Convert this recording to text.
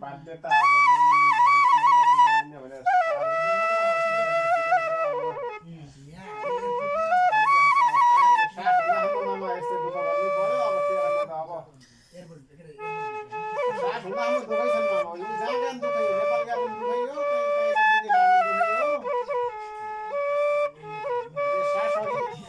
बाध्यता अब मान्ने भनेर यस्तो दुःख गर्नु पर्यो। अब त्यो त अब 60 हुँदा हाम्रो दुःखै छन् मामा। यो जहाँ गए पनि दुःखै हो, नेपाल गए पनि दुःखै हो, कहीँ कहीँ दिदी गए पनि दुःखै हो। यो 60 अघि